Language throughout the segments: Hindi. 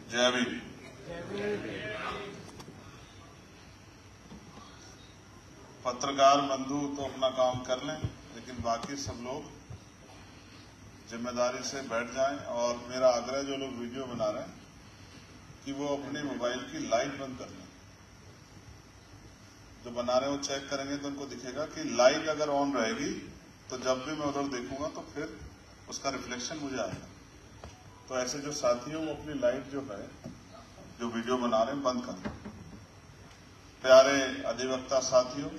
जय भीम। पत्रकार बंधु तो अपना काम कर लें, लेकिन बाकी सब लोग जिम्मेदारी से बैठ जाएं। और मेरा आग्रह जो लोग वीडियो बना रहे हैं कि वो अपने मोबाइल की लाइट बंद कर लें। जो बना रहे हैं वो चेक करेंगे तो उनको दिखेगा कि लाइट अगर ऑन रहेगी तो जब भी मैं उधर देखूंगा तो फिर उसका रिफ्लेक्शन मुझे आएगा। तो ऐसे जो साथी हो वो अपनी लाइट जो है, जो वीडियो बना रहे हैं, बंद कर दें। प्यारे अधिवक्ता साथियों,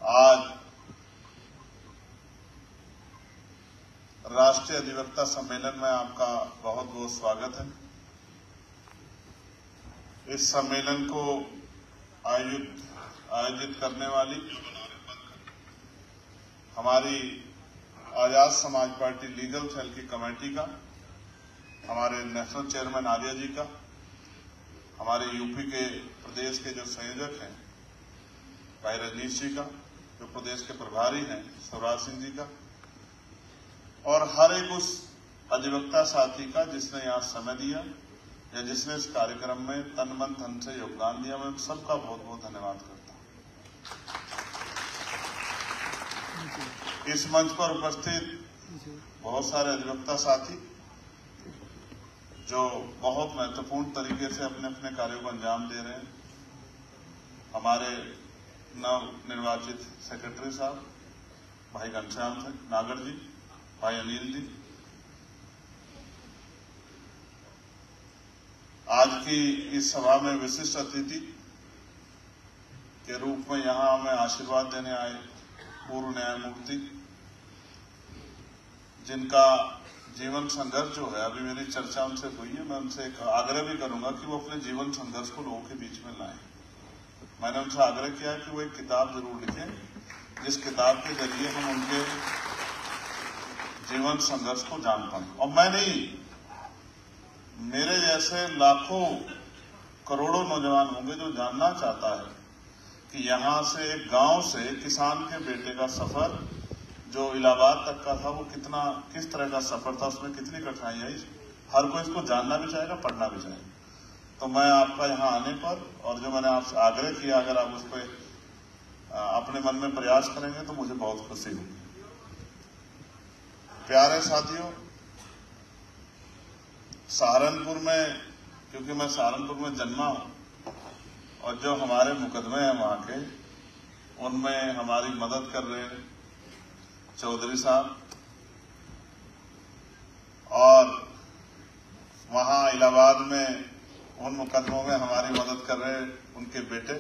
आज राष्ट्रीय अधिवक्ता सम्मेलन में आपका बहुत बहुत स्वागत है। इस सम्मेलन को आयोजित करने वाली हमारी Azad Samaj party legal cell की कमेटी का, हमारे नेशनल चेयरमैन आर्या जी का, हमारे यूपी के प्रदेश के जो संयोजक हैं भाई रजनीश जी का, जो प्रदेश के प्रभारी हैं स्वराज सिंह जी का, और हर एक उस अधिवक्ता साथी का जिसने यहाँ समय दिया या जिसने इस कार्यक्रम में तन मन धन से योगदान दिया। मैं सबका बहुत बहुत धन्यवाद करता हूँ। इस मंच पर उपस्थित बहुत सारे अधिवक्ता साथी जो बहुत महत्वपूर्ण तरीके से अपने अपने कार्यों को अंजाम दे रहे हैं। हमारे नव निर्वाचित सेक्रेटरी साहब भाई घनश्याम नागर जी, भाई अनिल जी, आज की इस सभा में विशिष्ट अतिथि के रूप में यहां हमें आशीर्वाद देने आए पूर्व न्यायमूर्ति, जिनका जीवन संघर्ष जो है, अभी मेरी चर्चा उनसे हुई है, मैं उनसे एक आग्रह भी करूंगा कि वो अपने जीवन संघर्ष को लोगों के बीच में लाएं। मैंने उनसे आग्रह किया कि वो एक किताब जरूर लिखें जिस किताब के जरिए हम उनके जीवन संघर्ष को जान पाए। और मैं नहीं, मेरे जैसे लाखों करोड़ों नौजवान होंगे जो जानना चाहता है कि यहां से एक गांव से किसान के बेटे का सफर जो इलाहाबाद तक का था वो किस तरह का सफर था, उसमें कितनी कठिनाई आई। हर कोई इसको जानना भी चाहेगा, पढ़ना भी चाहेगा। तो मैं आपका यहाँ आने पर और जो मैंने आपसे आग्रह किया, अगर आप उस पर अपने मन में प्रयास करेंगे तो मुझे बहुत खुशी होगी। प्यारे साथियों, सहारनपुर में, क्योंकि मैं सहारनपुर में जन्मा हूं और जो हमारे मुकदमे हैं वहां के, उनमें हमारी मदद कर रहे हैं चौधरी साहब, और वहां इलाहाबाद में उन मुकदमों में हमारी मदद कर रहे उनके बेटे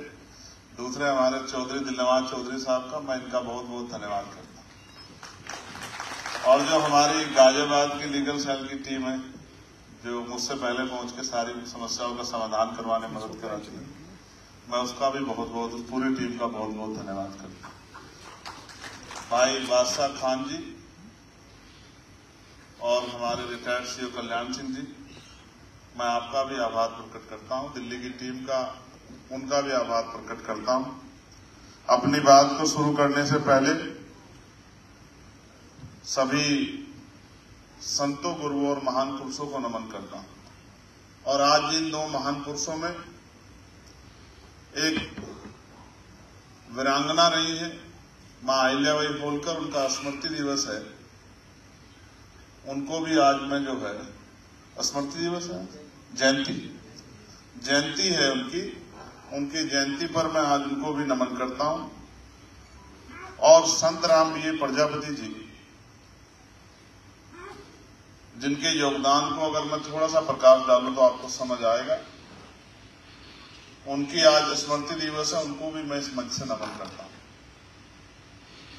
दूसरे हमारे चौधरी दिलनवाज चौधरी साहब का मैं इनका बहुत बहुत धन्यवाद करता हूं। और जो हमारी गाजियाबाद की लीगल सेल की टीम है जो मुझसे पहले पहुंच के सारी समस्याओं का समाधान करवाने में मदद कराती है, मैं उसका भी बहुत बहुत, उस पूरी टीम का बहुत बहुत धन्यवाद करता हूं। भाई बादशाह खान जी और हमारे रिटायर्ड सीओ कल्याण सिंह जी, मैं आपका भी आभार प्रकट करता हूं। दिल्ली की टीम का, उनका भी आभार प्रकट करता हूं। अपनी बात को शुरू करने से पहले सभी संतों, गुरुओं और महान पुरुषों को नमन करता हूं। और आज इन दो महान पुरुषों में एक वीरांगना रही है मां अहिल्याबाई होलकर, उनका स्मृति दिवस है। उनको भी आज में जो है स्मृति दिवस है, जयंती है उनकी जयंती पर मैं आज उनको भी नमन करता हूं। और संत राम बीए प्रजापति जी, जिनके योगदान को अगर मैं थोड़ा सा प्रकाश डालूं तो आपको समझ आएगा। उनकी आज स्मृति दिवस है, उनको भी मैं इस मंच से नमन करता हूं।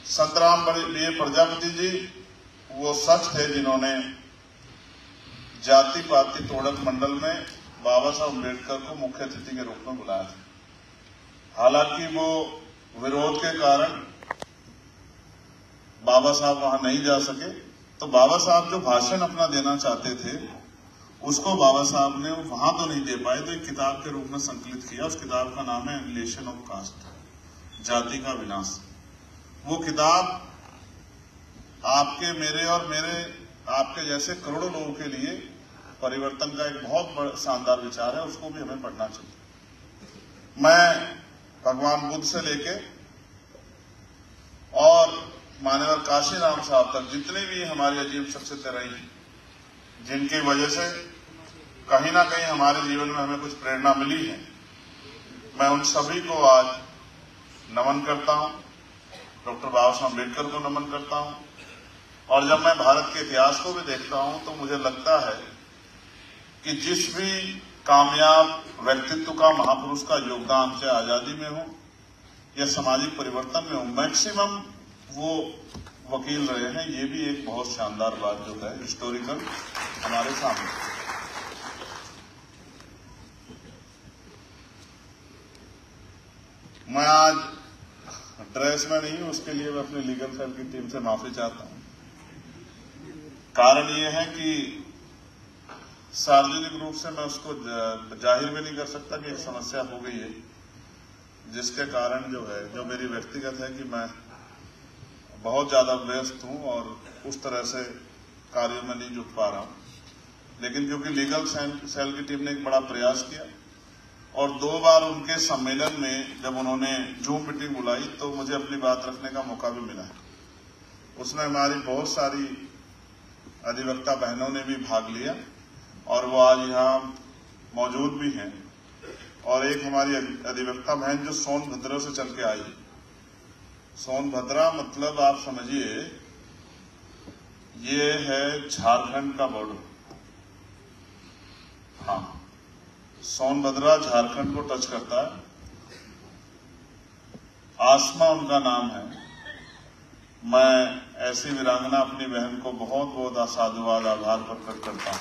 संत राम बीए प्रजापति जी वो शख्स थे जिन्होंने जाति पाति तोड़क मंडल में बाबा साहब अम्बेडकर को मुख्य अतिथि के रूप में बुलाया था। हालांकि वो विरोध के कारण बाबा साहब वहां नहीं जा सके, तो बाबा साहब जो भाषण अपना देना चाहते थे उसको बाबा साहब ने वहां तो नहीं दे पाए, तो एक किताब के रूप में संकलित किया। उस किताब का नाम है एनिहिलेशन ऑफ कास्ट, जाति का विनाश। वो किताब आपके, मेरे और आपके जैसे करोड़ों लोगों के लिए परिवर्तन का एक बहुत बड़ा शानदार विचार है, उसको भी हमें पढ़ना चाहिए। मैं भगवान बुद्ध से लेके और मान्यवर काशीराम साहब तक जितने भी हमारी अजीब शख्सियतें रही हैं, जिनकी वजह से कहीं ना कहीं हमारे जीवन में हमें कुछ प्रेरणा मिली है, मैं उन सभी को आज नमन करता हूं, डॉक्टर बाबा साहब अम्बेडकर को नमन करता हूं। और जब मैं भारत के इतिहास को भी देखता हूं तो मुझे लगता है कि जिस भी कामयाब व्यक्तित्व का, महापुरुष का योगदान चाहे आजादी में हो या सामाजिक परिवर्तन में हो, मैक्सिमम वो वकील रहे हैं। ये भी एक बहुत शानदार बात जो है हिस्टोरिकल हमारे सामने। मैं आज ड्रेस में नहीं हूं, उसके लिए मैं अपने लीगल सेल की टीम से माफी चाहता हूं। कारण ये है कि सार्वजनिक रूप से मैं उसको जाहिर भी नहीं कर सकता कि एक समस्या हो गई है, जिसके कारण जो मेरी व्यक्तिगत है कि मैं बहुत ज्यादा व्यस्त हूं और उस तरह से कार्यों में नहीं जुट पा रहा हूं। लेकिन क्योंकि लीगल सेल की टीम ने एक बड़ा प्रयास किया और 2 बार उनके सम्मेलन में जब उन्होंने जूम मीटिंग बुलाई तो मुझे अपनी बात रखने का मौका भी मिला है। उसमें हमारी बहुत सारी अधिवक्ता बहनों ने भी भाग लिया और वो आज यहाँ मौजूद भी हैं। और एक हमारी अधिवक्ता बहन जो सोनभद्र से चल के आई है। सोनभद्रा मतलब आप समझिए ये है झारखंड का बॉर्डर। हाँ, सोनभद्रा झारखंड को टच करता है। आसमा उनका नाम है। मैं ऐसी वीरांगना अपनी बहन को बहुत बहुत साधुवाद आभार प्रकट करता हूं।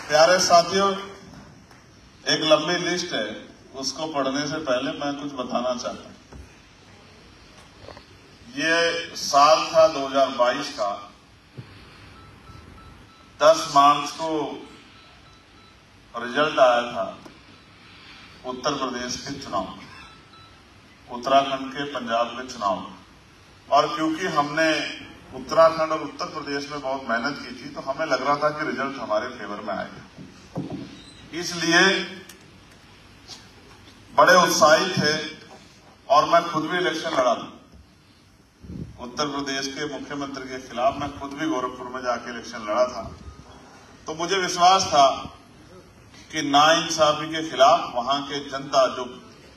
प्यारे साथियों, एक लंबी लिस्ट है, उसको पढ़ने से पहले मैं कुछ बताना चाहता हूं। ये साल था 2022 का। 10 मार्च को रिजल्ट आया था उत्तर प्रदेश के चुनाव, उत्तराखंड के, पंजाब के चुनाव। और क्योंकि हमने उत्तराखंड और उत्तर प्रदेश में बहुत मेहनत की थी तो हमें लग रहा था कि रिजल्ट हमारे फेवर में आएगा, इसलिए बड़े उत्साहित थे। और मैं खुद भी इलेक्शन लड़ा था उत्तर प्रदेश के मुख्यमंत्री के खिलाफ। मैं खुद भी गोरखपुर में जाके इलेक्शन लड़ा था। तो मुझे विश्वास था कि नाइंसाफी के खिलाफ वहां के जनता जो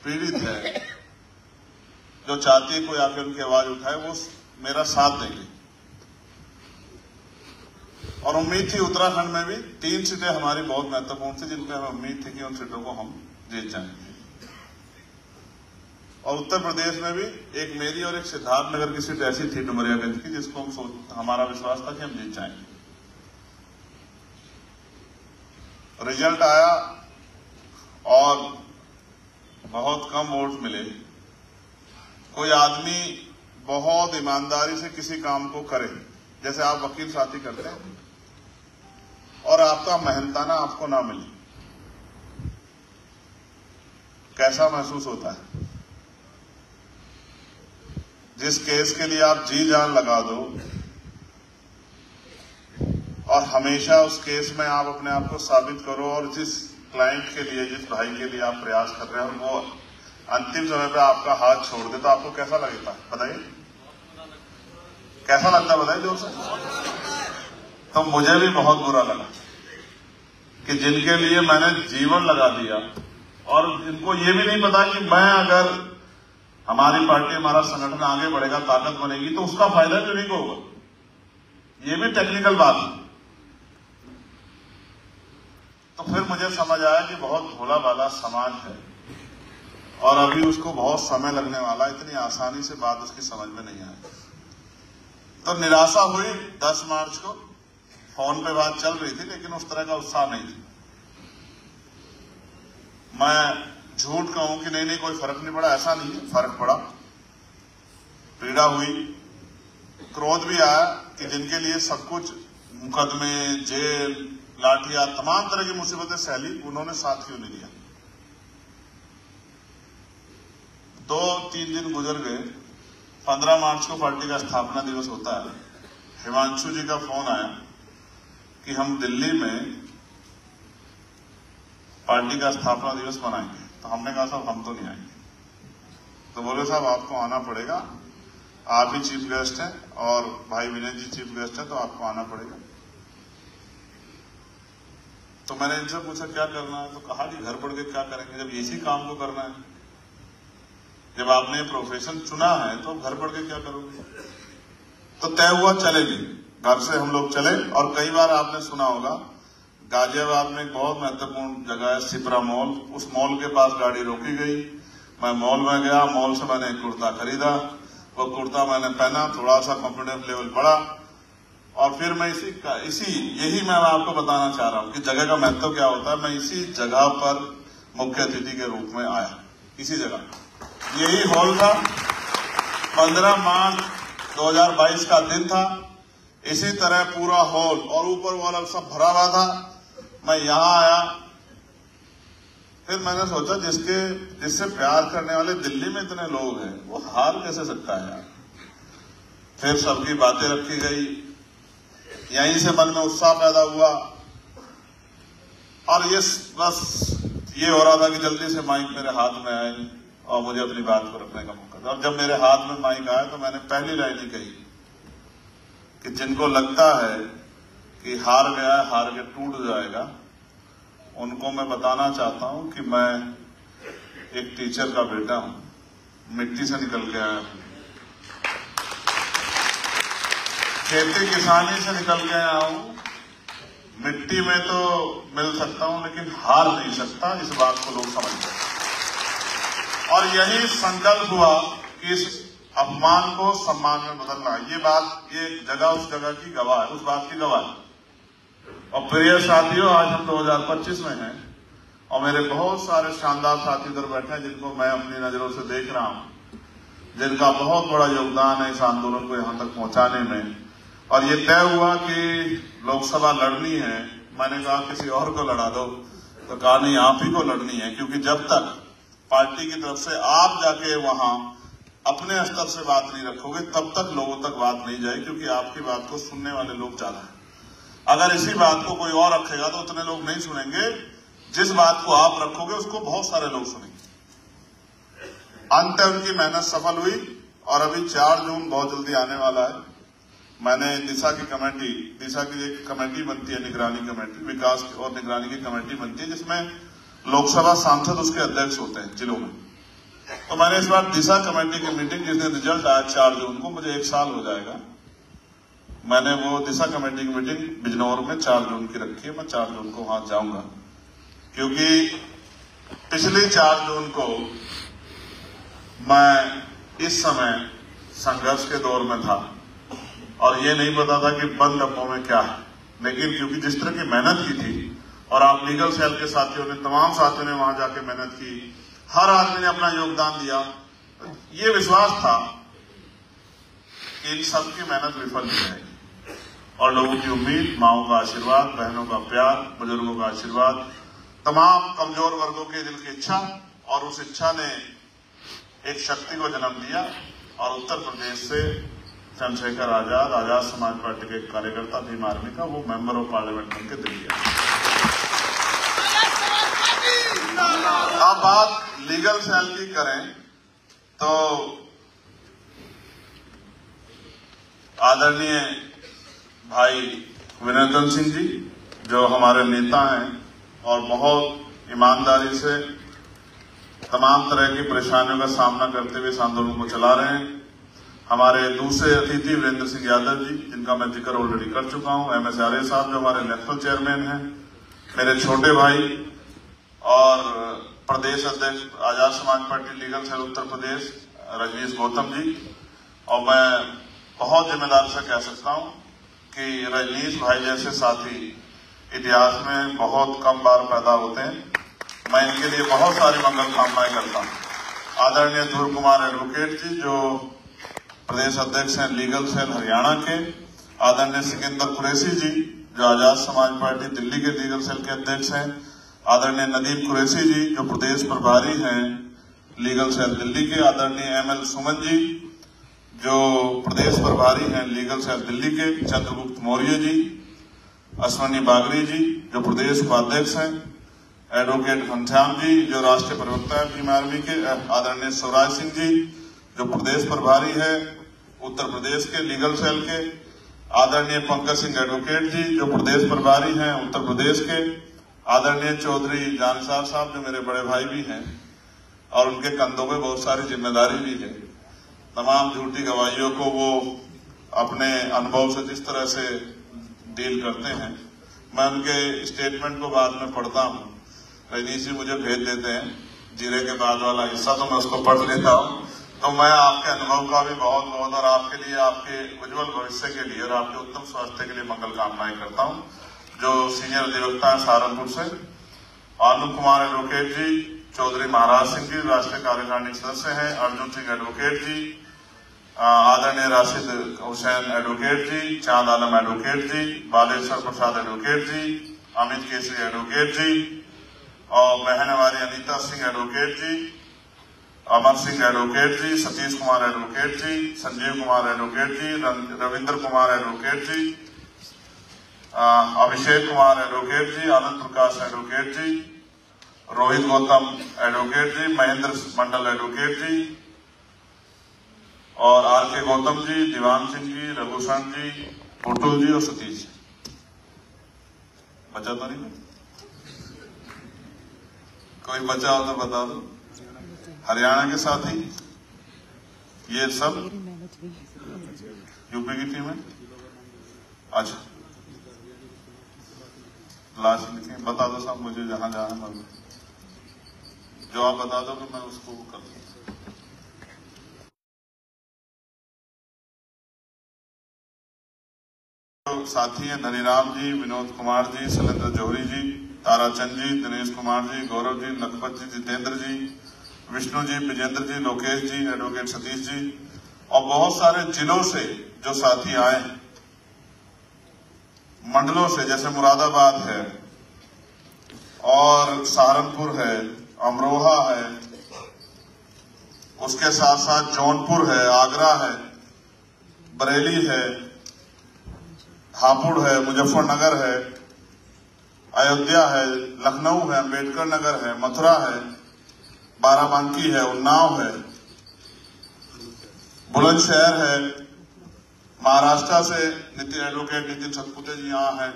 पीड़ित है, जो चाहती है कोई आके उनकी आवाज उठाए, वो मेरा साथ देंगे। और उम्मीद थी उत्तराखंड में भी 3 सीटें हमारी बहुत महत्वपूर्ण थी, जिन पर हमें उम्मीद थी कि उन सीटों को हम जीत जाएंगे। और उत्तर प्रदेश में भी एक मेरी और एक सिद्धार्थनगर की सीट ऐसी थी डुमरियागंज की, जिसको हमारा विश्वास था कि हम जीत जाएंगे। रिजल्ट आया और बहुत कम वोट मिले। कोई आदमी बहुत ईमानदारी से किसी काम को करे, जैसे आप वकील साथी करते हैं, और आपका मेहनताना आपको ना मिले, कैसा महसूस होता है? जिस केस के लिए आप जी जान लगा दो और हमेशा उस केस में आप अपने आप को साबित करो, और जिस क्लाइंट के लिए, जिस भाई के लिए आप प्रयास कर रहे हैं, वो अंतिम समय पे आपका हाथ छोड़ दे, तो आपको कैसा लगता है बताइए? कैसा लगता है बताइए जोर से। तो मुझे भी बहुत बुरा लगा कि जिनके लिए मैंने जीवन लगा दिया और जिनको ये भी नहीं पता कि मैं अगर हमारी पार्टी, हमारा संगठन आगे बढ़ेगा, ताकत बनेगी, तो उसका फायदा भी नहीं होगा। ये भी टेक्निकल बात है। तो फिर मुझे समझ आया कि बहुत भोला भाला समाज है और अभी उसको बहुत समय लगने वाला, इतनी आसानी से बात उसकी समझ में नहीं आई। तो निराशा हुई। 10 मार्च को फोन पे बात चल रही थी, लेकिन उस तरह का उत्साह नहीं था। मैं झूठ कहूं कि नहीं कोई फर्क नहीं पड़ा, ऐसा नहीं है, फर्क पड़ा। पीड़ा हुई, क्रोध भी आया कि जिनके लिए सब कुछ, मुकदमे, जेल, लाठियां, तमाम तरह की मुसीबतें सहली, उन्होंने साथ क्यों नहीं दिया। 2-3 दिन गुजर गए। 15 मार्च को पार्टी का स्थापना दिवस होता है। हिमांशु जी का फोन आया कि हम दिल्ली में पार्टी का स्थापना दिवस मनाएंगे। तो हमने कहा साहब हम तो नहीं आएंगे। तो बोले साहब आपको आना पड़ेगा, आप ही चीफ गेस्ट हैं और भाई विनय जी चीफ गेस्ट हैं, तो आपको आना पड़ेगा। तो मैंने इनसे पूछा क्या करना है, तो कहा कि घर पढ़ के क्या करेंगे जब इसी काम को करना है, जब आपने प्रोफेशन चुना है तो घर पढ़ के क्या करोगे। तो तय हुआ चलेंगे, घर से हम लोग चले। और कई बार आपने सुना होगा गाजियाबाद में एक बहुत महत्वपूर्ण जगह है सिपरा मॉल, उस मॉल के पास गाड़ी रोकी गई, मैं मॉल में गया, मॉल से मैंने एक कुर्ता खरीदा, वो कुर्ता मैंने पहना, थोड़ा सा कॉन्फिडेंस लेवल बढ़ा और फिर मैं यही मैं आपको बताना चाह रहा हूं कि जगह का महत्व क्या होता है। मैं इसी जगह पर मुख्य अतिथि के रूप में आया, इसी जगह, यही हॉल था, 15 मार्च 2022 का दिन था, इसी तरह पूरा हॉल और ऊपर वाला सब भरा हुआ था। मैं यहां आया, फिर मैंने सोचा जिससे प्यार करने वाले दिल्ली में इतने लोग हैं वो हार कैसे सकता है यार। फिर सबकी बातें रखी गई, यहीं से मन में उत्साह पैदा हुआ और ये हो रहा था कि जल्दी से माइक मेरे हाथ में आए और मुझे अपनी बात को रखने का मौका था। और जब मेरे हाथ में माइक आया तो मैंने पहली लाइन ही कही कि जिनको लगता है कि हार गया, हार के टूट जाएगा, उनको मैं बताना चाहता हूं कि मैं एक टीचर का बेटा हूं, मिट्टी से निकल के आया हूं, खेती किसानी से निकल के आया हूं, मिट्टी में तो मिल सकता हूं लेकिन हार नहीं सकता, इस बात को लोग समझते हैं। और यही संकल्प हुआ कि इस अपमान को सम्मान में बदलना है। ये बात, ये जगह उस जगह की गवाह है, उस बात की गवाह है। और प्रिय साथियों, आज हम 2025 में हैं और मेरे बहुत सारे शानदार साथी इधर बैठे हैं जिनको मैं अपनी नजरों से देख रहा हूं, जिनका बहुत बड़ा योगदान है इस आंदोलन को यहां तक पहुंचाने में। और ये तय हुआ कि लोकसभा लड़नी है। मैंने कहा किसी और को लड़ा दो, तो कहा नहीं आप ही को लड़नी है, क्योंकि जब तक पार्टी की तरफ से आप जाके वहां अपने स्तर से बात नहीं रखोगे तब तक लोगों तक बात नहीं जाएगी, क्योंकि आपकी बात को सुनने वाले लोग ज्यादा हैं। अगर इसी बात को कोई और रखेगा तो उतने लोग नहीं सुनेंगे, जिस बात को आप रखोगे उसको बहुत सारे लोग सुनेंगे। अंत उनकी मेहनत सफल हुई और अभी 4 जून बहुत जल्दी आने वाला है। मैंने दिशा की एक कमेटी बनती है, निगरानी कमेटी, विकास और निगरानी की कमेटी बनती है, जिसमें लोकसभा सांसद उसके अध्यक्ष होते हैं जिलों में। तो मैंने इस बार दिशा कमेटी की मीटिंग, जिस दिन रिजल्ट आया 4 जून को, मुझे 1 साल हो जाएगा, मैंने वो दिशा कमेटी की मीटिंग बिजनौर में 4 जून की रखी है। मैं 4 जून को वहां जाऊंगा, क्योंकि पिछली 4 जून को मैं इस समय संघर्ष के दौर में था और ये नहीं पता था कि बंद डब्बों में क्या है। लेकिन क्योंकि जिस तरह की मेहनत की थी और आप लीगल सेल के साथियों ने, तमाम साथियों ने वहां जाके मेहनत की, हर आदमी ने अपना योगदान दिया, ये विश्वास था कि इन सबकी मेहनत विफल नहीं जाएगी। और लोगों की उम्मीद, माओं का आशीर्वाद, बहनों का प्यार, बुजुर्गों का आशीर्वाद, तमाम कमजोर वर्गों के दिल की इच्छा, और उस इच्छा ने एक शक्ति को जन्म दिया और उत्तर प्रदेश से चंद्रशेखर आजाद समाज पार्टी के कार्यकर्ता, भीम आर्मी का, वो मेंबर ऑफ पार्लियामेंट बनकर दिल्ली आए। अब बात लीगल सेल की करें तो आदरणीय भाई विनय सिंह जी, जो हमारे नेता हैं और बहुत ईमानदारी से तमाम तरह की परेशानियों का सामना करते हुए इस आंदोलन को चला रहे हैं। हमारे दूसरे अतिथि वीरेंद्र सिंह यादव जी, जिनका मैं जिक्र ऑलरेडी कर चुका हूं, MSRA साहब जो हमारे नेशनल चेयरमैन हैं, मेरे छोटे भाई और प्रदेश अध्यक्ष Azad Samaj party legal cell Uttar Pradesh Rajneesh Gautam ji. और मैं बहुत जिम्मेदारी से कह सकता हूं कि रजनीश भाई जैसे साथी इतिहास में बहुत कम बार पैदा होते हैं। मैं इनके लिए बहुत सारी मंगल कामनाएं करता हूं। आदरणीय ध्रुव कुमार एडवोकेट जी, जो प्रदेश अध्यक्ष हैं लीगल सेल हरियाणा के, आदरणीय सिकंदर कुरैशी जी, जो आजाद समाज पार्टी दिल्ली के लीगल सेल के अध्यक्ष हैं, आदरणीय नदीम कुरैशी जी, जो प्रदेश प्रभारी हैं लीगल सेल दिल्ली के, आदरणीय ML सुमन जी, जो प्रदेश प्रभारी हैं लीगल सेल दिल्ली के, चंद्रगुप्त मौर्य जी, अश्वनी बागरी जी जो प्रदेश उपाध्यक्ष हैं, एडवोकेट घनश्याम जी जो राष्ट्रीय प्रवक्ता है भीम आर्मी के, आदरणीय शिवराज सिंह जी जो प्रदेश प्रभारी है उत्तर प्रदेश के लीगल सेल के, आदरणीय पंकज सिंह एडवोकेट जी जो प्रदेश प्रभारी हैं उत्तर प्रदेश के, आदरणीय चौधरी जानसार साहब जो मेरे बड़े भाई भी हैं और उनके कंधों पे बहुत सारी जिम्मेदारी भी है। तमाम झूठी गवाहियों को वो अपने अनुभव से जिस तरह से डील करते हैं, मैं उनके स्टेटमेंट को बाद में पढ़ता हूँ। रजनीश जी मुझे भेज देते हैं जीरे के बाद वाला हिस्सा, तो मैं उसको पढ़ लेता हूँ। तो मैं आपके अनुभव का भी बहुत बहुत और आपके लिए, आपके उज्जवल भविष्य के लिए और आपके उत्तम स्वास्थ्य के लिए मंगल कामनाएं करता हूँ। जो सीनियर अधिवक्ता है सहारनपुर से, आनंद कुमार एडवोकेट जी, चौधरी महाराज सिंह जी राष्ट्रीय कार्यकारिणी सदस्य हैं, अर्जुन सिंह एडवोकेट जी, आदरणीय राशिद हुसैन एडवोकेट जी, चांद आलम एडवोकेट जी, बालेश्वर प्रसाद एडवोकेट जी, अमित केसरी एडवोकेट जी और बहन हमारी अनीता सिंह एडवोकेट जी, अमर सिंह एडवोकेट जी, सतीश कुमार एडवोकेट जी, संजीव कुमार एडवोकेट जी, रविंद्र कुमार एडवोकेट जी, अभिषेक कुमार एडवोकेट जी, आनंद प्रकाश एडवोकेट जी, रोहित गौतम एडवोकेट जी, महेंद्र मंडल एडवोकेट जी और आर के गौतम जी, दीवान सिंह जी, रघुशरण जी, पुटुल जी और सतीश जी। बचा तो नहीं? कोई बचा हो तो बता दो। हरियाणा के साथी ये सब यूपी की टीम है। अच्छा लास्ट लिखे बता दो साहब मुझे जहां जाना है, जो आप बता दो कि मैं उसको कर दूं। तो साथी हैं धनीराम जी, विनोद कुमार जी, शैलेंद्र जौहरी जी, ताराचंद जी, दिनेश कुमार जी, गौरव जी, लखपत जी, जितेंद्र जी, विष्णु जी, विजेंद्र जी, लोकेश जी, एडवोकेट सतीश जी और बहुत सारे जिलों से जो साथी आए हैं, मंडलों से जैसे मुरादाबाद है और सहारनपुर है, अमरोहा है, उसके साथ साथ जौनपुर है, आगरा है, बरेली है, हापुड़ है, मुजफ्फरनगर है, अयोध्या है, लखनऊ है, अम्बेडकर नगर है, मथुरा है, बाराबंकी है, उन्नाव है, बुलंदशहर है, महाराष्ट्र से एडवोकेट नितिन सतपुते जी यहाँ हैं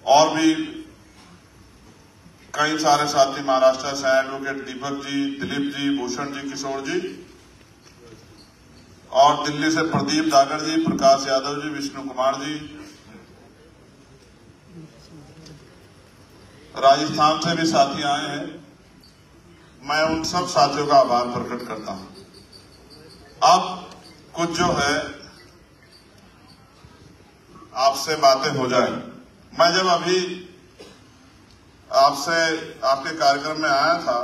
और भी कई सारे साथी महाराष्ट्र से एडवोकेट दीपक जी, दिलीप जी, भूषण जी, किशोर जी और दिल्ली से प्रदीप दागर जी, प्रकाश यादव जी, विष्णु कुमार जी, राजस्थान से भी साथी आए हैं। मैं उन सब साथियों का आभार प्रकट करता हूं। अब कुछ जो है आपसे बातें हो जाए। मैं जब अभी आपसे आपके कार्यक्रम में आया था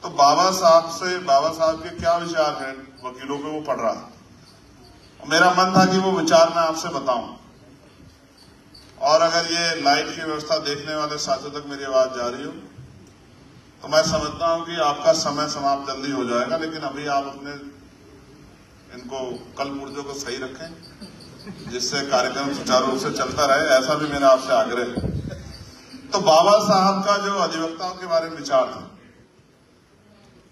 तो बाबा साहब के क्या विचार हैं वकीलों पे वो पढ़ रहा था। मेरा मन था कि वो विचार मैं आपसे बताऊं और अगर ये लाइट की व्यवस्था देखने वाले साथियों तक मेरी आवाज जा रही हो तो मैं समझता हूं कि आपका समय समाप्त जल्दी हो जाएगा, लेकिन अभी आप अपने इनको कल पुर्जों को सही रखें जिससे कार्यक्रम सुचारू रूप से चलता रहे, ऐसा भी मेरा आपसे आग्रह है। तो बाबा साहब का जो अधिवक्ताओं के बारे में विचार था,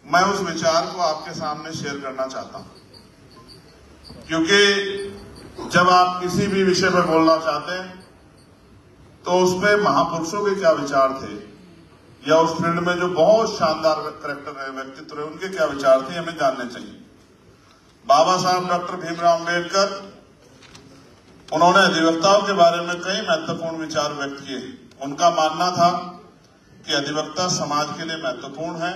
मैं उस विचार को आपके सामने शेयर करना चाहता हूं, क्योंकि जब आप किसी भी विषय पर बोलना चाहते हैं तो उसमें महापुरुषों के क्या विचार थे या उस फील्ड में जो बहुत शानदार कैरेक्टर रहे, व्यक्तित्व रहे, उनके क्या विचार थे हमें जानने चाहिए। बाबा साहब डॉक्टर भीमराव अम्बेडकर, उन्होंने अधिवक्ताओं के बारे में कई महत्वपूर्ण विचार व्यक्त किए। उनका मानना था कि अधिवक्ता समाज के लिए महत्वपूर्ण है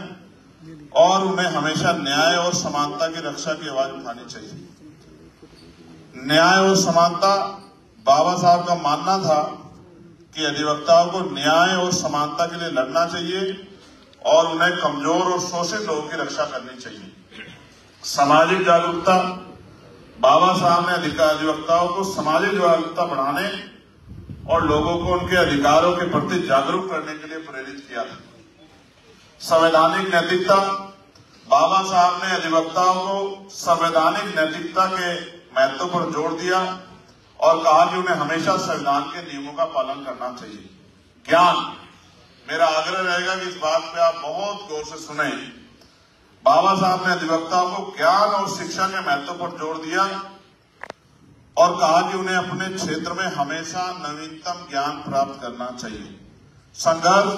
और उन्हें हमेशा न्याय और समानता की रक्षा की आवाज उठानी चाहिए। न्याय और समानता, बाबा साहब का मानना था कि अधिवक्ताओं को न्याय और समानता के लिए लड़ना चाहिए और उन्हें कमजोर और शोषित लोगों की रक्षा करनी चाहिए। सामाजिक जागरूकता, बाबा साहब ने अधिवक्ताओं को सामाजिक जागरूकता बढ़ाने और लोगों को उनके अधिकारों के प्रति जागरूक करने के लिए प्रेरित किया था। संवैधानिक नैतिकता, बाबा साहब ने अधिवक्ताओं को संवैधानिक नैतिकता के महत्व पर जोर दिया और कहा कि उन्हें हमेशा संविधान के नियमों का पालन करना चाहिए। ज्ञान, मेरा आग्रह रहेगा कि इस बात पे आप बहुत गौर से सुने। बाबा साहब ने अधिवक्ताओं को ज्ञान और शिक्षा के महत्व पर जोर दिया और कहा कि उन्हें अपने क्षेत्र में हमेशा नवीनतम ज्ञान प्राप्त करना चाहिए। संघर्ष,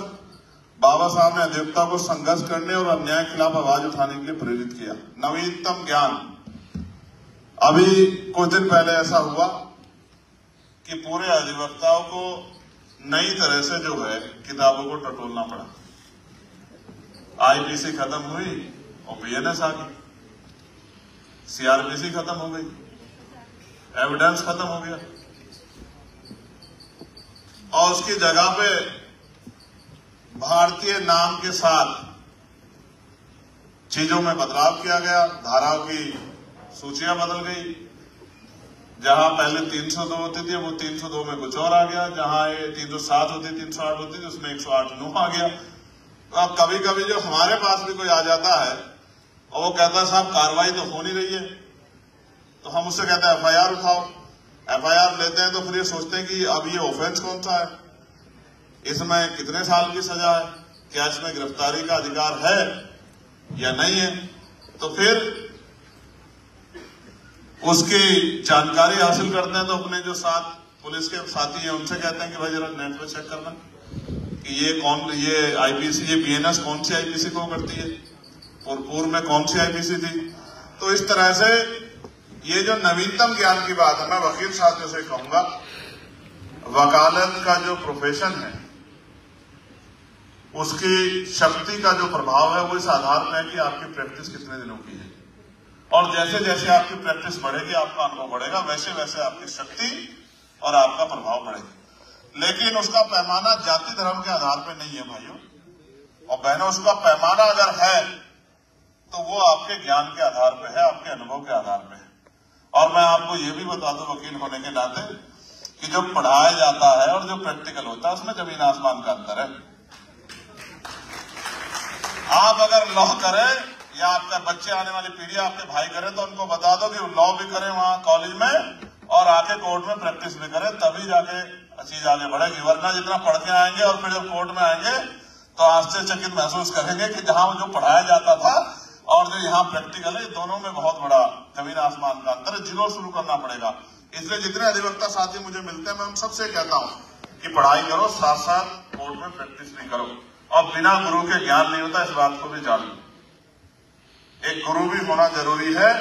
बाबा साहब ने अधिवक्ताओं को संघर्ष करने और अन्याय के खिलाफ आवाज उठाने के लिए प्रेरित किया। नवीनतम ज्ञान, अभी कुछ दिन पहले ऐसा हुआ कि पूरे अधिवक्ताओं को नई तरह से जो है किताबों को टटोलना पड़ा। आईपीसी खत्म हुई और बीएनएस आ गई, सीआरपीसी खत्म हो गई, एविडेंस खत्म हो गया और उसकी जगह पे भारतीय नाम के साथ चीजों में बदलाव किया गया। धाराओं की सूचियां बदल गई। जहां पहले 302 होती थी वो 302 में कुछ और आ गया। जहां ये 307 होती 308 होती थी उसमें 108 आ गया। तो अब कभी कभी जो हमारे पास भी कोई आ जाता है और वो कहता है साहब कार्रवाई तो हो नहीं रही है, तो हम उससे कहते हैं एफआईआर उठाओ। एफआईआर लेते हैं तो फिर ये सोचते हैं कि अब ये ऑफेंस कौन सा है, इसमें कितने साल की सजा है, क्या इसमें गिरफ्तारी का अधिकार है या नहीं है। तो फिर उसकी जानकारी हासिल करते हैं तो अपने जो साथ पुलिस के साथी हैं उनसे कहते हैं कि भाई जरा नेट पे चेक करना कि ये आईपीसी, ये बीएनएस कौन सी आईपीसी को करती है और पूर्व में कौन सी आईपीसी थी। तो इस तरह से ये जो नवीनतम ज्ञान की बात है, मैं वकील साथियों से कहूंगा, वकालत का जो प्रोफेशन है उसकी शक्ति का जो प्रभाव है वो इस आधार पर है कि आपकी प्रैक्टिस कितने दिनों की है। और जैसे जैसे आपकी प्रैक्टिस बढ़ेगी, आपका अनुभव बढ़ेगा, वैसे वैसे आपकी शक्ति और आपका प्रभाव बढ़ेगा। लेकिन उसका पैमाना जाति धर्म के आधार पर नहीं है भाइयों और बहनों। उसका पैमाना अगर है तो वो आपके ज्ञान के आधार पर है, आपके अनुभव के आधार पर है। और मैं आपको ये भी बता दूं वकील होने के नाते कि जो पढ़ाया जाता है और जो प्रैक्टिकल होता है उसमें जमीन आसमान का अंतर है। आप अगर लॉ करें या आपके बच्चे, आने वाली पीढ़ी आपके भाई करें, तो उनको बता दो कि लॉ भी करें वहां कॉलेज में और आके कोर्ट में प्रैक्टिस भी करें, तभी जाके चीज आगे बढ़ेगी। वरना जितना पढ़ के आएंगे और फिर जब कोर्ट में आएंगे तो आश्चर्यचकित महसूस करेंगे कि जहां जो पढ़ाया जाता था और जो यहाँ प्रैक्टिकल है, दोनों में बहुत बड़ा जमीन आसमान का अंतर है। जीरो शुरू करना पड़ेगा। इसलिए जितने अधिवक्ता साथी मुझे मिलते हैं मैं उन सबसे कहता हूं कि पढ़ाई करो, साथ साथ कोर्ट में प्रैक्टिस भी करो। और बिना गुरु के ज्ञान नहीं होता, इस बात को भी जान लो। एक गुरु भी होना जरूरी है।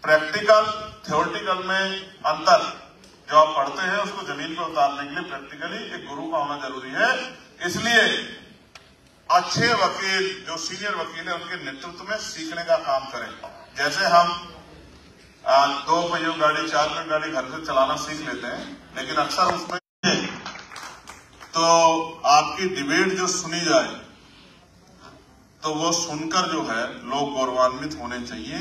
प्रैक्टिकल थ्योरेटिकल में अंतर जो आप पढ़ते हैं उसको जमीन पर उतारने के लिए प्रैक्टिकली एक गुरु का होना जरूरी है। इसलिए अच्छे वकील, जो सीनियर वकील है, उनके नेतृत्व में सीखने का काम करें। जैसे हम 2 पहियों गाड़ी, 4 पहियों गाड़ी घर से चलाना सीख लेते हैं, लेकिन अक्सर उसमें तो आपकी डिबेट जो सुनी जाए तो वो सुनकर जो है लोग गौरवान्वित होने चाहिए,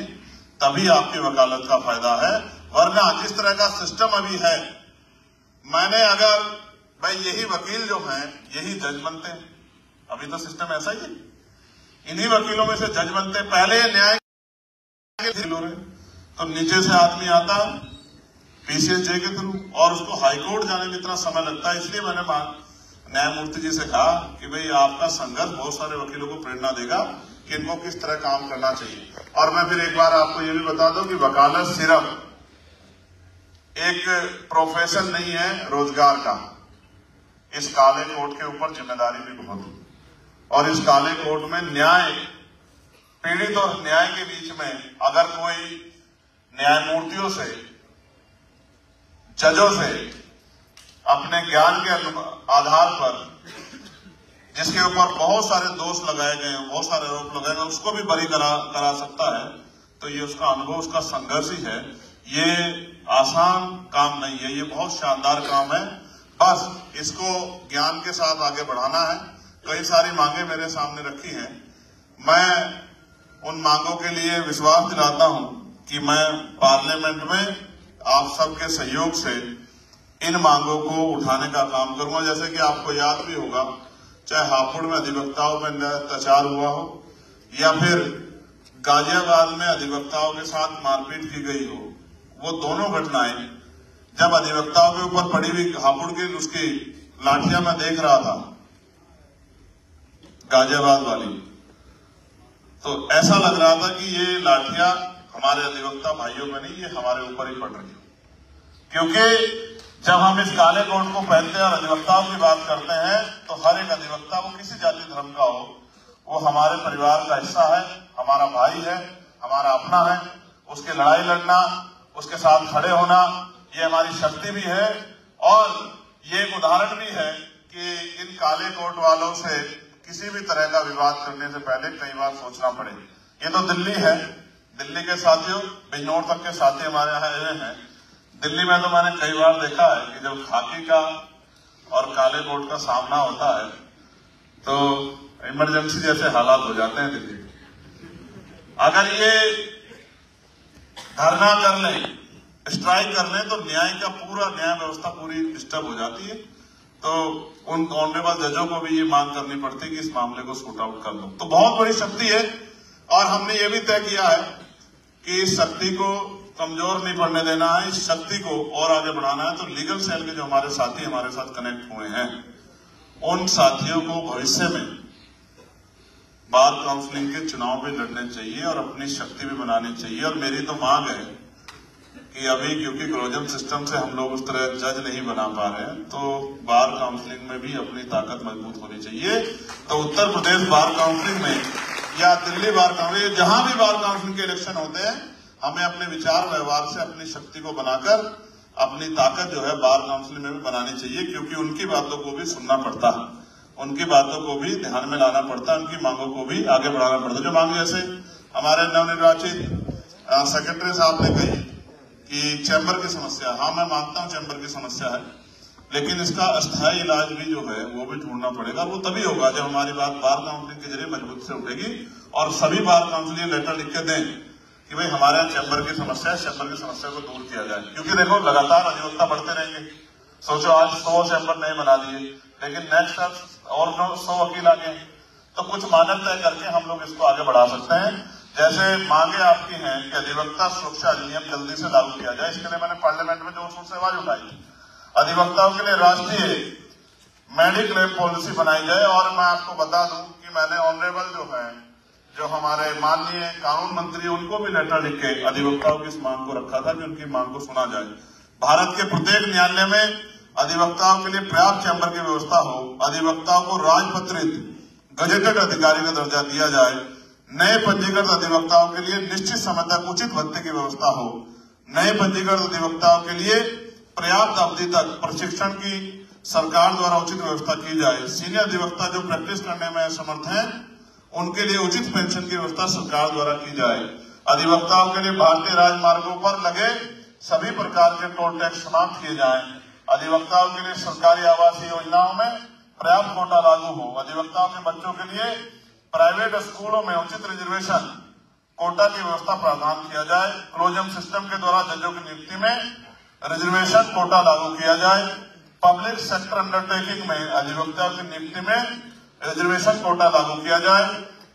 तभी आपकी वकालत का फायदा है। वरना जिस तरह का सिस्टम अभी है, मैंने अगर भाई यही वकील जो हैं यही जज बनते हैं, अभी तो सिस्टम ऐसा ही है, इन्हीं वकीलों में से जज बनते हैं। पहले न्याय तो नीचे से आदमी आता पीसीएसजे के थ्रू और उसको हाईकोर्ट जाने में इतना समय लगता है। इसलिए मैंने न्यायमूर्ति जी से कहा कि भाई आपका संघर्ष बहुत सारे वकीलों को प्रेरणा देगा कि इनको किस तरह काम करना चाहिए। और मैं फिर एक बार आपको ये भी बता दूं कि वकालत सिर्फ एक प्रोफेशन नहीं है रोजगार का। इस काले कोट के ऊपर जिम्मेदारी भी बहुत है और इस काले कोट में न्याय, पीड़ित और न्याय के बीच में अगर कोई न्यायमूर्तियों से, जजों से अपने ज्ञान के आधार पर जिसके ऊपर बहुत सारे दोष लगाए गए हैं, बहुत सारे आरोप लगाए गए, उसको भी बरी करा सकता है, तो ये उसका अनुभव, उसका संघर्ष ही है। ये आसान काम नहीं है, ये बहुत शानदार काम है। बस इसको ज्ञान के साथ आगे बढ़ाना है। कई सारी मांगे मेरे सामने रखी हैं। मैं उन मांगों के लिए विश्वास दिलाता हूं कि मैं पार्लियामेंट में आप सबके सहयोग से इन मांगों को उठाने का काम करूंगा। जैसे कि आपको याद भी होगा, चाहे हापुड़ में अधिवक्ताओं में अत्याचार हुआ हो या फिर गाजियाबाद में अधिवक्ताओं के साथ मारपीट की गई हो, वो दोनों घटनाएं जब अधिवक्ताओं के ऊपर पड़ी हुई हापुड़ की उसकी लाठियां मैं देख रहा था गाजियाबाद वाली, तो ऐसा लग रहा था कि ये लाठियां हमारे अधिवक्ता भाइयों में नहीं, ये हमारे ऊपर ही पड़ रही है। क्योंकि जब हम इस काले कोट को पहनते हैं और अधिवक्ताओं की बात करते हैं तो हर एक अधिवक्ता, वो किसी जाति धर्म का हो, वो हमारे परिवार का हिस्सा है, हमारा भाई है, हमारा अपना है। उसकी लड़ाई लड़ना, उसके साथ खड़े होना, ये हमारी शक्ति भी है। और ये एक उदाहरण भी है कि इन काले कोट वालों से किसी भी तरह का विवाद करने से पहले कई बार सोचना पड़े। ये तो दिल्ली है, दिल्ली के साथियों, बिजनौर तक के साथी हमारे यहाँ आए हैं। दिल्ली में तो मैंने कई बार देखा है कि जब खाकी का और काले कोट का सामना होता है तो इमरजेंसी जैसे हालात हो जाते हैं दिल्ली में। अगर ये धरना कर लें, स्ट्राइक कर लें, तो न्याय व्यवस्था पूरी डिस्टर्ब हो जाती है। तो उन ऑनरेबल जजों को भी ये मांग करनी पड़ती है कि इस मामले को शूट आउट कर लो। तो बहुत बड़ी शक्ति है और हमने ये भी तय किया है कि इस शक्ति को कमजोर नहीं पड़ने देना है, इस शक्ति को और आगे बढ़ाना है। तो लीगल सेल के जो हमारे साथी हमारे साथ कनेक्ट हुए हैं, उन साथियों को भविष्य में बार काउंसिलिंग के चुनाव भी लड़ने चाहिए और अपनी शक्ति भी बनानी चाहिए। और मेरी तो मांग है कि अभी क्योंकि क्लोजन सिस्टम से हम लोग उस तरह जज नहीं बना पा रहे हैं, तो बार काउंसिलिंग में भी अपनी ताकत मजबूत होनी चाहिए। तो उत्तर प्रदेश बार काउंसिलिंग में या दिल्ली बार काउंसिलिंग, जहां भी बार काउंसिलिंग के इलेक्शन होते हैं, हमें अपने विचार व्यवहार से अपनी शक्ति को बनाकर अपनी ताकत जो है बार काउंसिल में भी बनानी चाहिए। क्योंकि उनकी बातों को भी सुनना पड़ता है, उनकी बातों को भी ध्यान में लाना पड़ता है, उनकी मांगों को भी आगे बढ़ाना पड़ता है। जो मांग जैसे हमारे नवनिर्वाचित सेक्रेटरी साहब ने कही कि चैम्बर की समस्या, हाँ मैं मानता हूं चैम्बर की समस्या है, लेकिन इसका अस्थायी इलाज भी जो है वो भी ढूंढना पड़ेगा। वो तभी होगा जब हमारी बात बार काउंसिलिंग के जरिए मजबूत से उठेगी और सभी बार काउंसिल लेटर लिख के दें कि भाई हमारे यहाँ चैम्बर की समस्या है, चैम्बर की समस्या को दूर किया जाए। क्योंकि देखो लगातार अधिवक्ता बढ़ते रहेंगे। सोचो आज 100 चैम्बर नहीं बना दिए, लेकिन नेक्स्ट और 100 वकील आ गए, तो कुछ मानक तय करके हम लोग इसको आगे बढ़ा सकते हैं। जैसे मांगे आपकी हैं कि अधिवक्ता सुरक्षा अधिनियम जल्दी से लागू किया जाए, इसके लिए मैंने पार्लियामेंट में जोर शोर से आवाज उठाई थी। अधिवक्ताओं के लिए राष्ट्रीय मेडिक्लेम पॉलिसी बनाई जाए। और मैं आपको बता दूं कि मैंने ऑनरेबल जो हमारे माननीय कानून मंत्री, उनको भी लेटर लिख के अधिवक्ताओं की इस मांग को रखा था कि उनकी मांग को सुना जाए। भारत के प्रत्येक न्यायालय में अधिवक्ताओं के लिए पर्याप्त चैम्बर की व्यवस्था हो, अधिवक्ताओं को राजपत्रित गजेटेड अधिकारी का दर्जा दिया जाए, नए पंजीकृत अधिवक्ताओं के लिए निश्चित समय तक उचित भत्ते की व्यवस्था हो, नए पंजीकृत अधिवक्ताओं के लिए पर्याप्त अवधि तक प्रशिक्षण की सरकार द्वारा उचित व्यवस्था की जाए, सीनियर अधिवक्ता जो प्रैक्टिस करने में असमर्थ हैं उनके लिए उचित पेंशन की व्यवस्था सरकार द्वारा की जाए, अधिवक्ताओं के लिए भारतीय राजमार्गों पर लगे सभी प्रकार के टोल टैक्स समाप्त किए जाएं, अधिवक्ताओं के लिए सरकारी आवासीय योजनाओं में पर्याप्त कोटा लागू हो, अधिवक्ताओं के बच्चों के लिए प्राइवेट स्कूलों में उचित रिजर्वेशन कोटा की व्यवस्था प्रावधान किया जाए, क्लोजन सिस्टम के द्वारा जजों की नियुक्ति में रिजर्वेशन कोटा लागू किया जाए, पब्लिक सेक्टर अंडरटेकिंग में अधिवक्ताओं की नियुक्ति में रिजर्वेशन कोटा लागू किया जाए,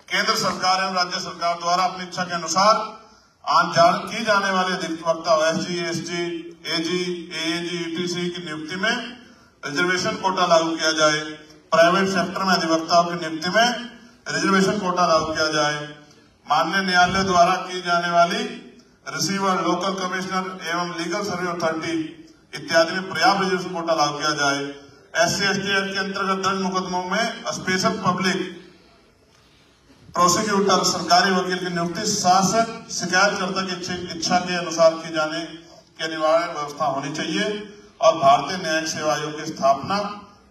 केंद्र सरकार एवं राज्य सरकार द्वारा अपनी इच्छा के अनुसार की जाने वाले अधिवक्ता एसजी, एसटी, एजी, एएजी, ईटीसी की नियुक्ति में रिजर्वेशन कोटा लागू किया जाए, प्राइवेट सेक्टर में अधिवक्ताओं की नियुक्ति में रिजर्वेशन कोटा लागू किया जाए, माननीय न्यायालय द्वारा की जाने वाली रिसीवर, लोकल कमिश्नर एवं लीगल सर्विस अथॉरिटी इत्यादि में पर्याप्त रिजर्वेशन कोटा लागू किया जाए, SC, ST एक्ट के अंतर्गत दर्ज मुकदमों में स्पेशल पब्लिक प्रोसिक्यूटर सरकारी वकील की नियुक्ति शासक शिकायतकर्ता की इच्छा के अनुसार की जाने की अनिवार्य व्यवस्था होनी चाहिए और भारतीय न्यायिक सेवा आयोग की स्थापना,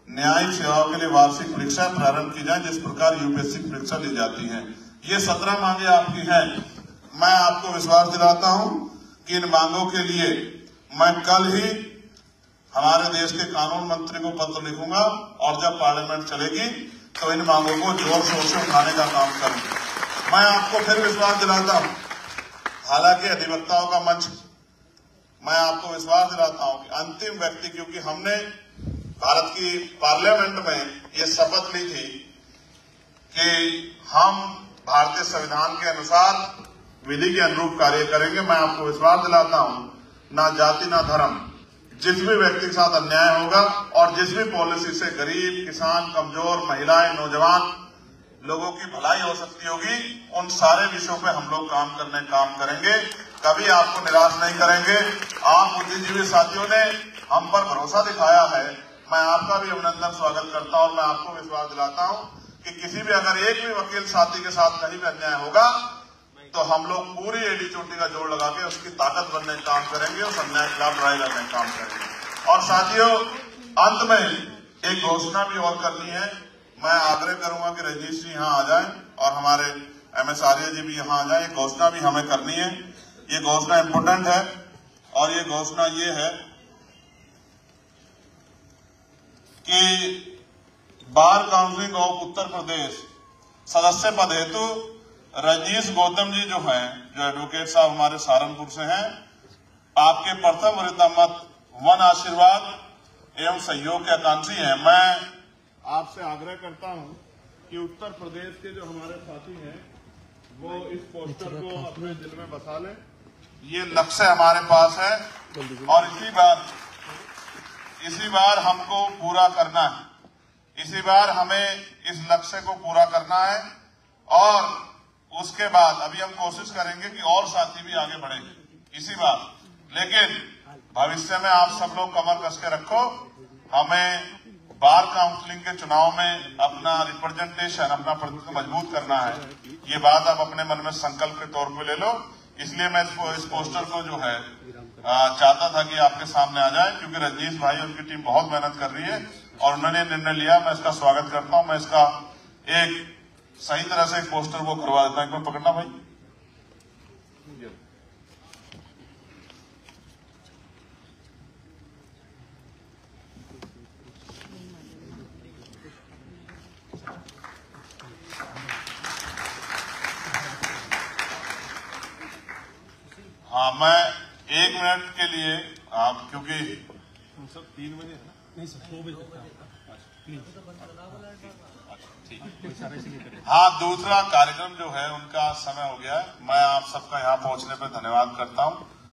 न्यायिक सेवाओं के लिए वार्षिक परीक्षा प्रारंभ की जाए जिस प्रकार यूपीएससी की परीक्षा ली जाती है। ये 17 मांगे आपकी हैं। मैं आपको विश्वास दिलाता हूं कि इन मांगों के लिए मैं कल ही हमारे देश के कानून मंत्री को पत्र लिखूंगा और जब पार्लियामेंट चलेगी तो इन मांगों को जोर शोर से उठाने का काम करूंगा। मैं आपको फिर विश्वास दिलाता हूं, हालांकि अधिवक्ताओं का मंच, मैं आपको विश्वास दिलाता हूं कि अंतिम व्यक्ति, क्योंकि हमने भारत की पार्लियामेंट में ये शपथ ली थी कि हम भारतीय संविधान के अनुसार विधि के अनुरूप कार्य करेंगे। मैं आपको विश्वास दिलाता हूं, ना जाति ना धर्म, जिस भी व्यक्ति के साथ अन्याय होगा और जिस भी पॉलिसी से गरीब, किसान, कमजोर, महिलाएं, नौजवान लोगों की भलाई हो सकती होगी, उन सारे विषयों पे हम लोग काम करेंगे। कभी आपको निराश नहीं करेंगे। आप बुद्धिजीवी साथियों ने हम पर भरोसा दिखाया है, मैं आपका भी अभिनंदन स्वागत करता हूं और मैं आपको विश्वास दिलाता हूं कि किसी भी अगर एक भी वकील साथी के साथ कहीं भी अन्याय होगा तो हम लोग पूरी एडी चोटी का जोड़ लगा के उसकी ताकत बनने का काम करेंगे, उस अन्याय के खिलाफ लड़ाई लड़ने का काम करेंगे। और साथियों, अंत में एक घोषणा भी और करनी है। मैं आग्रह करूंगा कि रजनीश जी यहाँ आ जाएं और हमारे MS आर्य जी भी यहाँ आ जाएं। एक घोषणा भी हमें करनी है। ये घोषणा इंपोर्टेंट है और ये घोषणा ये है कि bar council of Uttar Pradesh सदस्य पद हेतु रजनीश गौतम जी जो हैं, जो एडवोकेट साहब हमारे सहारनपुर से हैं, आपके प्रथम वरीयता मत, वन आशीर्वाद एवं सहयोग के आकांक्षी हैं। मैं आपसे आग्रह करता हूं कि उत्तर प्रदेश के जो हमारे साथी हैं वो इस पोस्टर को अपने दिल में बसा लें। ये लक्ष्य हमारे पास है और इसी बार हमको पूरा करना है। इसी बार हमें इस लक्ष्य को पूरा करना है और उसके बाद अभी हम कोशिश करेंगे कि और साथी भी आगे बढ़ेंगे इसी बार। लेकिन भविष्य में आप सब लोग कमर कस के रखो। हमें बार काउंसिलिंग के चुनाव में अपना रिप्रेजेंटेशन, अपना प्रतिनिधित्व मजबूत करना है। ये बात आप अपने मन में संकल्प के तौर पे ले लो। इसलिए मैं इस पोस्टर को जो है चाहता था कि आपके सामने आ जाए, क्योंकि रजनीश भाई उनकी टीम बहुत मेहनत कर रही है और उन्होंने निर्णय लिया। मैं इसका स्वागत करता हूं। मैं इसका एक सही तरह से एक पोस्टर वो करवा देता हूं। एक बार पकड़ना भाई। हाँ, मैं 1 मिनट के लिए आप, क्योंकि सब 3 बजे है ना? नहीं सर, 2 बजे तक। हाँ, दूसरा कार्यक्रम जो है उनका समय हो गया है। मैं आप सबका यहाँ पहुंचने पर धन्यवाद करता हूँ।